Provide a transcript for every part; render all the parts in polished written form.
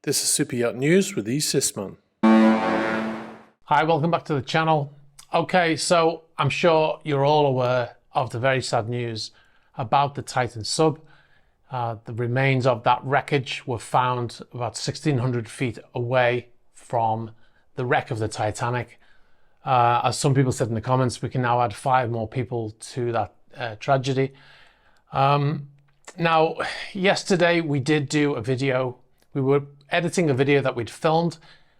This is Super Yacht News with Sisman. Hi, welcome back to the channel. Okay, so I'm sure you're all aware of the very sad news about the Titan sub. The remains of that wreckage were found about 1,600 feet away from the wreck of the Titanic. As some people said in the comments, we can now add 5 more people to that tragedy. Now, yesterday we did do a video. We were editing a video that we'd filmed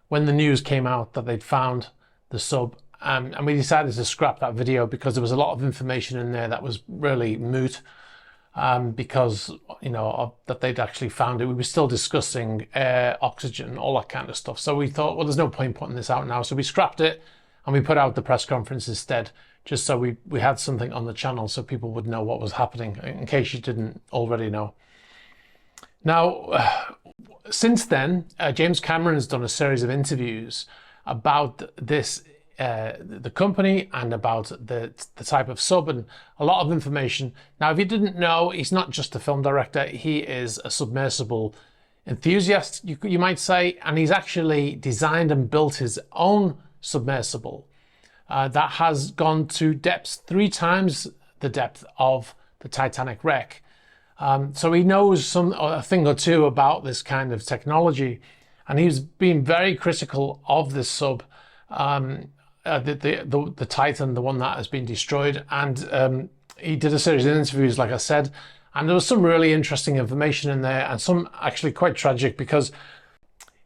when the news came out that they'd found the sub, and we decided to scrap that video because there was a lot of information in there that was really moot, because that they'd actually found it. We were still discussing air, oxygen, all that kind of stuff. So we thought, well, there's no point putting this out now. So we scrapped it and we put out the press conference instead, just so we had something on the channel so people would know what was happening, in case you didn't already know. Now, since then, James Cameron has done a series of interviews about this, the company, and about the type of sub, and a lot of information. Now, if you didn't know, he's not just a film director, he is a submersible enthusiast, you might say, and he's actually designed and built his own submersible that has gone to depths 3 times the depth of the Titanic wreck. So he knows a thing or two about this kind of technology, and he's been very critical of this sub, the Titan, the one that has been destroyed. And he did a series of interviews, like I said, and there was some really interesting information in there, and some actually quite tragic, because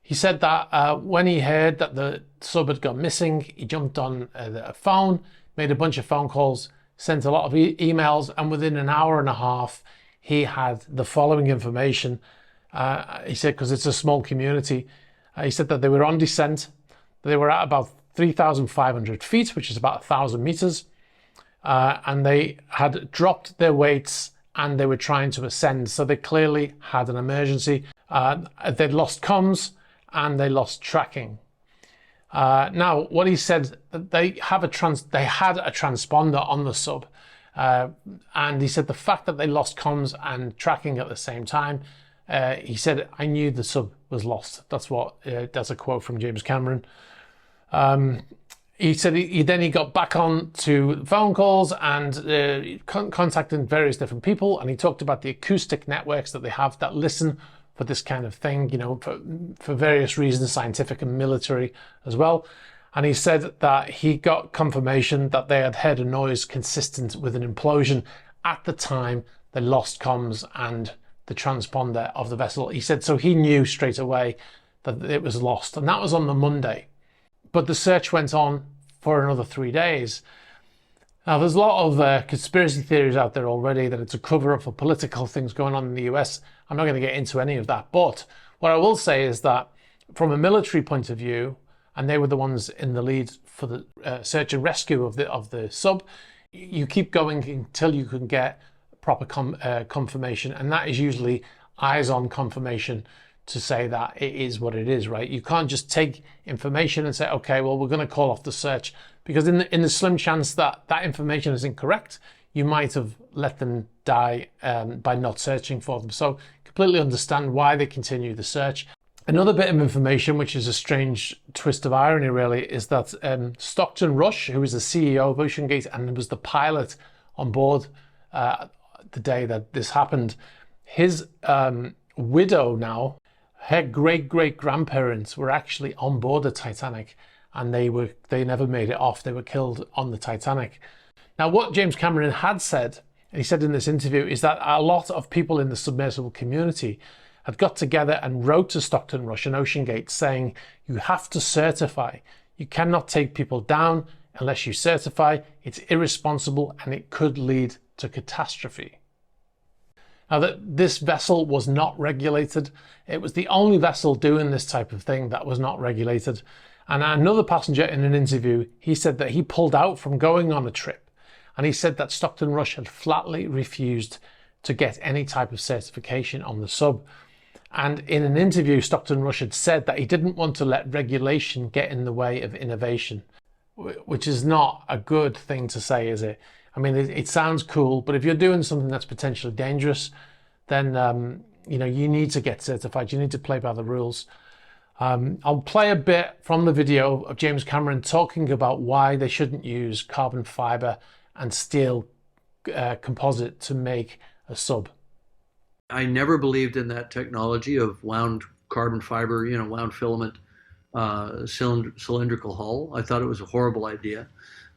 he said that when he heard that the sub had gone missing, he jumped on a phone, made a bunch of phone calls, sent a lot of emails, and within an hour and a half, he had the following information. He said, because it's a small community, he said that they were on descent. They were at about 3,500 feet, which is about 1,000 meters. And they had dropped their weights and they were trying to ascend. So they clearly had an emergency. They'd lost comms and they lost tracking. Now, what he said, they had a transponder on the sub. And he said the fact that they lost comms and tracking at the same time, he said, I knew the sub was lost. That's a quote from James Cameron. He said he got back on to phone calls and contacting various different people, and he talked about the acoustic networks that they have that listen for this kind of thing, for various reasons, scientific and military as well. And he said that he got confirmation that they had heard a noise consistent with an implosion at the time they lost comms and the transponder of the vessel. He said, so he knew straight away that it was lost. And that was on the Monday. But the search went on for another 3 days. Now, there's a lot of conspiracy theories out there already that it's a cover-up for political things going on in the US. I'm not going to get into any of that. But what I will say is that from a military point of view, and they were the ones in the lead for the search and rescue of the sub, you keep going until you can get proper confirmation, and that is usually eyes-on confirmation to say that it is what it is, right? You can't just take information and say, okay, well, we're going to call off the search, because in the slim chance that that information is incorrect, you might have let them die by not searching for them. So completely understand why they continue the search. Another bit of information, which is a strange twist of irony really, is that Stockton Rush, who is the CEO of OceanGate and was the pilot on board the day that this happened, his widow now, her great-great-grandparents were actually on board the Titanic, and they never made it off. They were killed on the Titanic. Now, what James Cameron had said, and he said in this interview, is that a lot of people in the submersible community had got together and wrote to Stockton Rush and OceanGate saying, you have to certify. You cannot take people down unless you certify. It's irresponsible and it could lead to catastrophe. Now, that this vessel was not regulated. It was the only vessel doing this type of thing that was not regulated. And another passenger in an interview, he said that he pulled out from going on a trip. And he said that Stockton Rush had flatly refused to get any type of certification on the sub. And in an interview, Stockton Rush had said that he didn't want to let regulation get in the way of innovation, which is not a good thing to say, is it? I mean, it sounds cool, but if you're doing something that's potentially dangerous, then you know, you need to get certified. You need to play by the rules. I'll play a bit from the video of James Cameron talking about why they shouldn't use carbon fiber and steel composite to make a sub. I never believed in that technology of wound carbon fiber, you know, wound filament, cylindrical hull. I thought it was a horrible idea.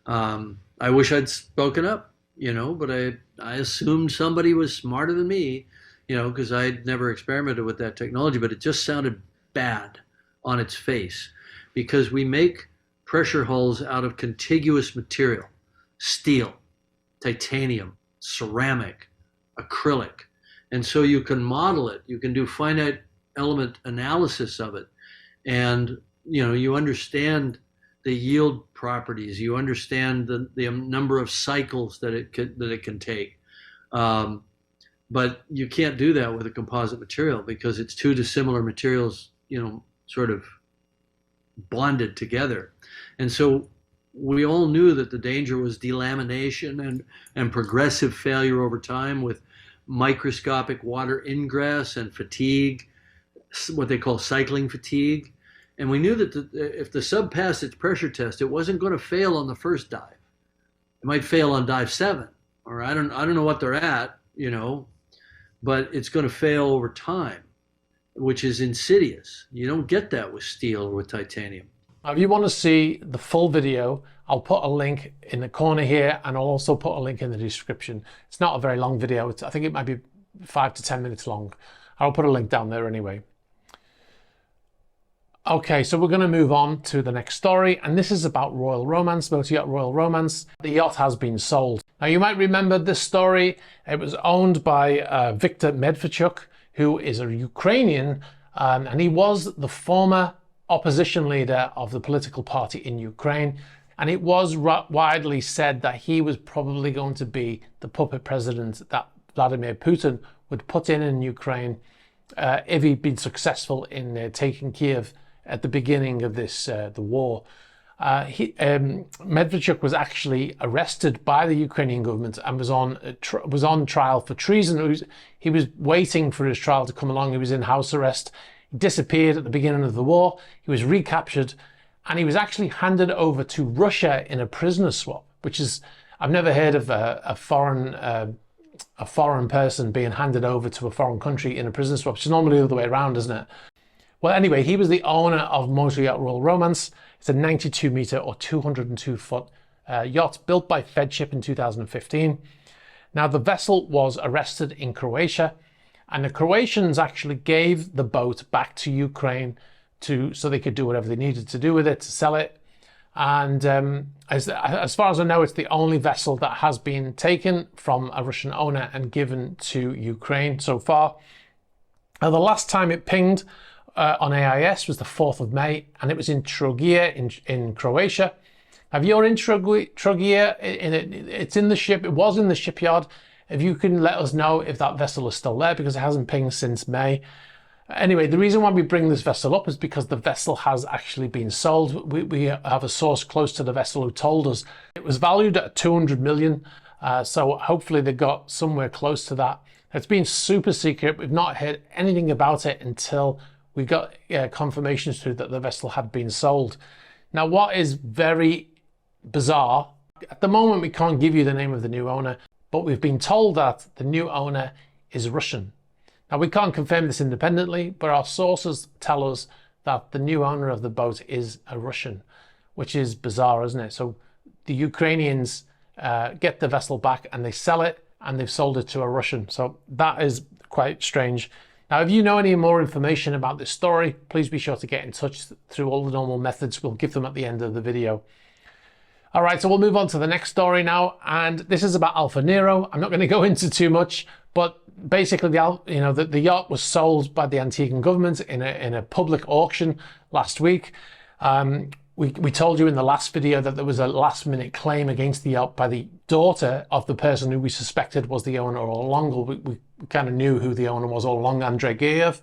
I wish I'd spoken up, you know, but I assumed somebody was smarter than me, you know, because I'd never experimented with that technology, but it just sounded bad on its face because we make pressure hulls out of contiguous material: steel, titanium, ceramic, acrylic. And so you can model it, you can do finite element analysis of it, and you know, you understand the yield properties, you understand the number of cycles that it can take. But you can't do that with a composite material because it's two dissimilar materials, you know, sort of bonded together. And so we all knew that the danger was delamination and progressive failure over time with microscopic water ingress and fatigue, what they call cycling fatigue. And we knew that if the sub passed its pressure test, it wasn't going to fail on the first dive. It might fail on dive 7, or I don't know what they're at, you know, but it's going to fail over time, which is insidious. You don't get that with steel or with titanium. Now, if you want to see the full video, I'll put a link in the corner here, and I'll also put a link in the description. It's not a very long video. I think it might be 5 to 10 minutes long. I'll put a link down there anyway. Okay, so we're going to move on to the next story, and this is about Royal Romance, Motor Yacht Royal Romance. The yacht has been sold. Now, you might remember this story. It was owned by Viktor Medvedchuk, who is a Ukrainian, and he was the former opposition leader of the political party in Ukraine. And it was widely said that he was probably going to be the puppet president that Vladimir Putin would put in Ukraine if he'd been successful in taking Kiev at the beginning of this the war. Medvedchuk was actually arrested by the Ukrainian government and was on trial for treason. He was waiting for his trial to come along. He was in house arrest. He disappeared at the beginning of the war. He was recaptured, and he was actually handed over to Russia in a prisoner swap, which is, I've never heard of a foreign person being handed over to a foreign country in a prisoner swap. It's normally the other way around, isn't it? Well, anyway, he was the owner of Motor Yacht Royal Romance. It's a 92 meter or 202 foot yacht built by Fedship in 2015. Now, the vessel was arrested in Croatia, and the Croatians actually gave the boat back to Ukraine so they could do whatever they needed to do with it, to sell it. And as far as I know, it's the only vessel that has been taken from a Russian owner and given to Ukraine so far. Now, the last time it pinged on AIS was the 4th of May, and it was in Trogir in Croatia. If you're in Trogir, it's in the ship. It was in the shipyard. If you can let us know if that vessel is still there, because it hasn't pinged since May. Anyway, the reason why we bring this vessel up is because the vessel has actually been sold. We have a source close to the vessel who told us it was valued at 200 million. So hopefully they got somewhere close to that. It's been super secret. We've not heard anything about it until we got confirmations through that the vessel had been sold. Now, what is very bizarre, at the moment we can't give you the name of the new owner, but we've been told that the new owner is Russian. Now, we can't confirm this independently, but our sources tell us that the new owner of the boat is a Russian, which is bizarre, isn't it? So the Ukrainians get the vessel back and they sell it, and they've sold it to a Russian. So that is quite strange. Now, if you know any more information about this story, please be sure to get in touch through all the normal methods. We'll give them at the end of the video. All right, so we'll move on to the next story now, and this is about Alfa Nero. I'm not going to go into too much, but basically, the yacht was sold by the Antiguan government in a public auction last week. We told you in the last video that there was a last-minute claim against the yacht by the daughter of the person who we suspected was the owner all along. We kind of knew who the owner was all along, Andrei Geyev.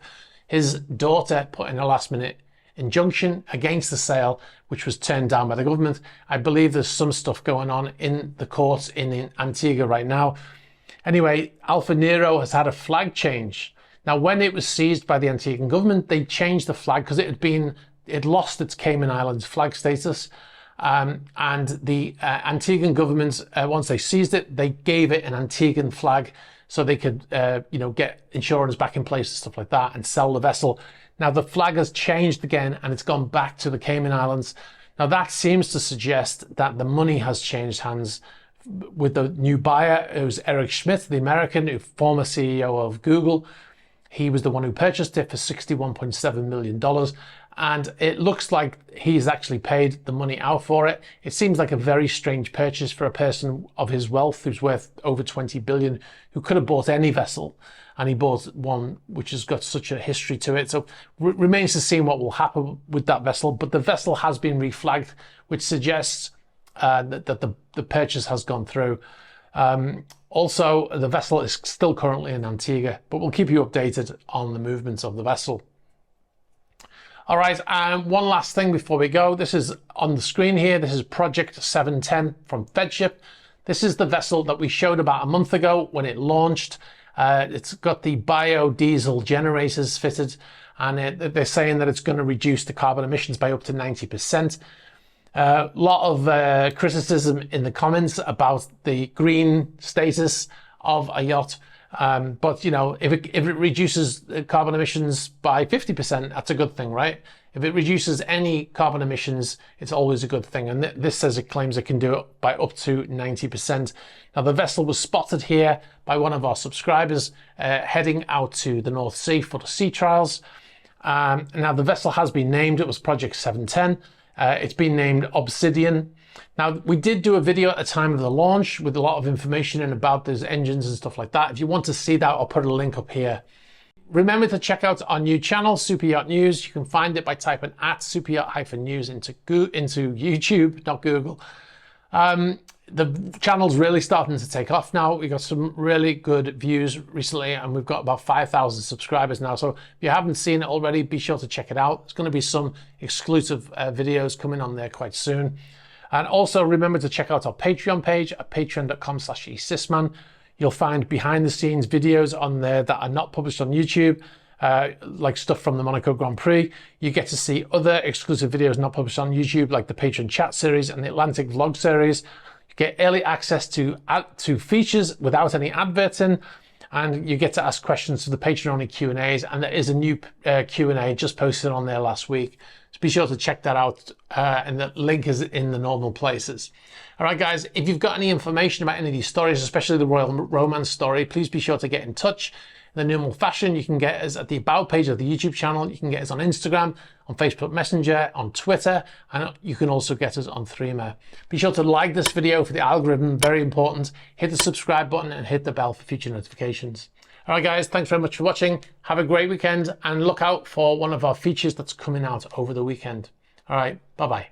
His daughter put in a last-minute injunction against the sale, which was turned down by the government. I believe there's some stuff going on in the courts in Antigua right now. Anyway, Alfa Nero has had a flag change. Now, when it was seized by the Antiguan government, they changed the flag because it lost its Cayman Islands flag status. And the Antiguan government, once they seized it, they gave it an Antiguan flag so they could, get insurance back in place and stuff like that and sell the vessel. Now the flag has changed again and it's gone back to the Cayman Islands. Now that seems to suggest that the money has changed hands with the new buyer. It was Eric Schmidt, the American, former CEO of Google. He was the one who purchased it for $61.7 million. And it looks like he's actually paid the money out for it. It seems like a very strange purchase for a person of his wealth who's worth over 20 billion, who could have bought any vessel. And he bought one which has got such a history to it. So remains to see what will happen with that vessel. But the vessel has been reflagged, which suggests that the purchase has gone through. Also, the vessel is still currently in Antigua, but we'll keep you updated on the movements of the vessel. All right, one last thing before we go. This is on the screen here. This is Project 710 from Fedship. This is the vessel that we showed about a month ago when it launched. It's got the biodiesel generators fitted, and they're saying that it's going to reduce the carbon emissions by up to 90%. A lot of criticism in the comments about the green status of a yacht. But if it reduces carbon emissions by 50%, that's a good thing, right? If it reduces any carbon emissions, it's always a good thing. And this says it claims it can do it by up to 90%. Now, the vessel was spotted here by one of our subscribers heading out to the North Sea for the sea trials. Now, the vessel has been named. It was Project 710. It's been named Obsidian. Now, we did do a video at the time of the launch with a lot of information in about those engines and stuff like that. If you want to see that, I'll put a link up here. Remember to check out our new channel, Super Yacht News. You can find it by typing at superyacht-news into YouTube, not Google. The channel's really starting to take off now. We got some really good views recently, and we've got about 5,000 subscribers now. So if you haven't seen it already, be sure to check it out. There's going to be some exclusive videos coming on there quite soon. And also remember to check out our Patreon page at patreon.com/esysman. You'll find behind the scenes videos on there that are not published on YouTube, like stuff from the Monaco Grand Prix. You get to see other exclusive videos not published on YouTube, like the Patreon chat series and the Atlantic vlog series. You get early access to features without any adverts in, and you get to ask questions to the Patreon-only Q&As, and there is a new Q&A just posted on there last week. So be sure to check that out, and the link is in the normal places. All right, guys, if you've got any information about any of these stories, especially the Royal Romance story, please be sure to get in touch. In the normal fashion, you can get us at the About page of the YouTube channel. You can get us on Instagram, on Facebook Messenger, on Twitter, and you can also get us on Threema. Be sure to like this video for the algorithm, very important. Hit the subscribe button and hit the bell for future notifications. All right, guys, thanks very much for watching. Have a great weekend, and look out for one of our features that's coming out over the weekend. All right, bye-bye.